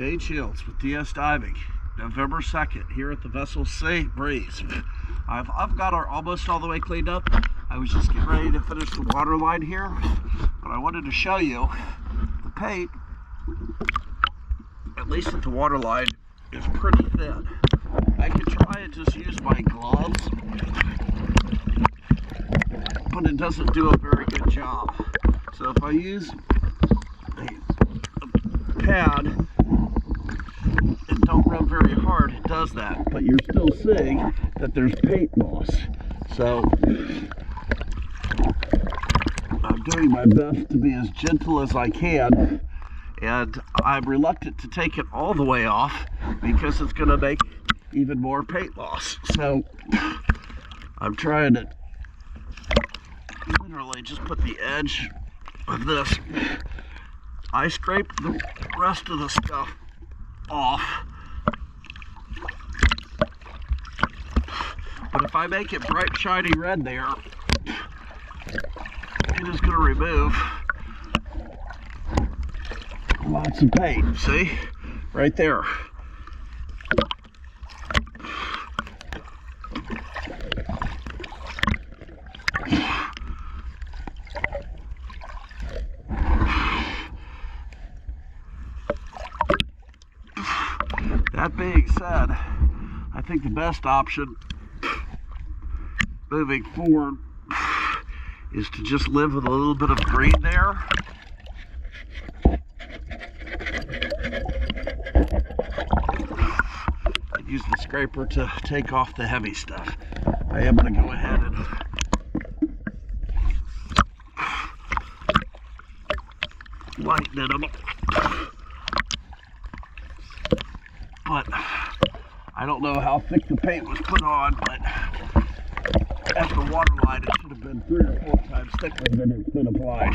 Dave Shields with DS Diving, November 2nd, here at the vessel Sea Breeze. I've got her almost all the way cleaned up. I was just getting ready to finish the water line here, but I wanted to show you the paint, at least at the water line, is pretty thin. I could try and just use my gloves, but it doesn't do a very good job. So if I use a pad and don't rub very hard, it does that. But you're still seeing that there's paint loss. So I'm doing my best to be as gentle as I can, and I'm reluctant to take it all the way off because it's going to make even more paint loss. So I'm trying to literally just put the edge of this. I scrape the rest of the stuff off, but if I make it bright shiny red there, it is going to remove lots of paint. See? Right there. That being said, I think the best option moving forward is to just live with a little bit of green there. And use the scraper to take off the heavy stuff. I am going to go ahead and lighten it up. But I don't know how thick the paint was put on, but at the water line it should have been 3 or 4 times thicker than it's been applied.